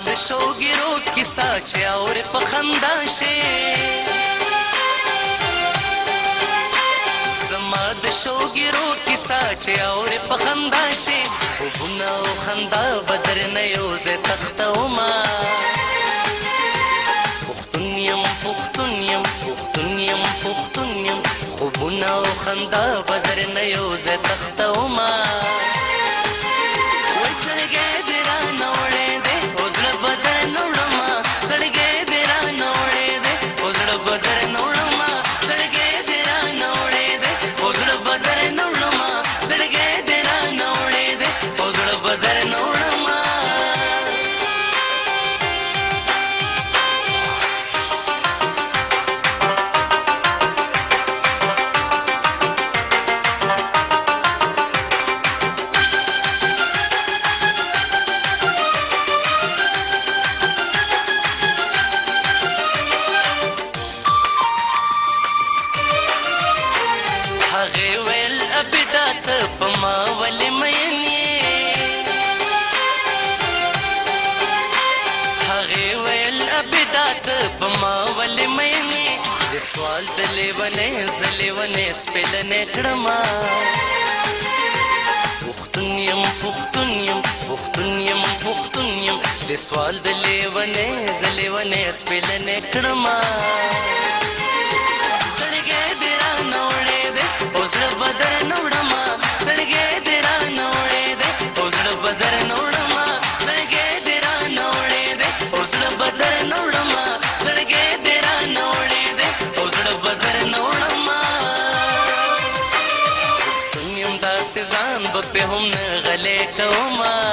د شوګیرو کیسه چې اورې په خندا شي زما د شوګیرو کیسه چې اورې په خندا شي خوبونه او خندا به درنه یو ځای تختومه پښتون یم پښتون یم پښتون یم پښتون یم خوبونه او خندا به درنه یو ځای تختومه سوال د لیونې زلیونې سپلنې کړما پښتون یم پښتون یم پښتون یم پښتون یم د سوال د لیونې زلیونې سپلنې کړما زړګې دې را نوړې دې او زړه بدر نوړما زړګې دې را نوړې دې او زړه بدر نوړما زړګې دې را نوړې دې او زړه بدر نوړما زړګې دې را نوړې زړه بدر نوړما پښتون یم داسې ځان به پې هم نه غلی کومه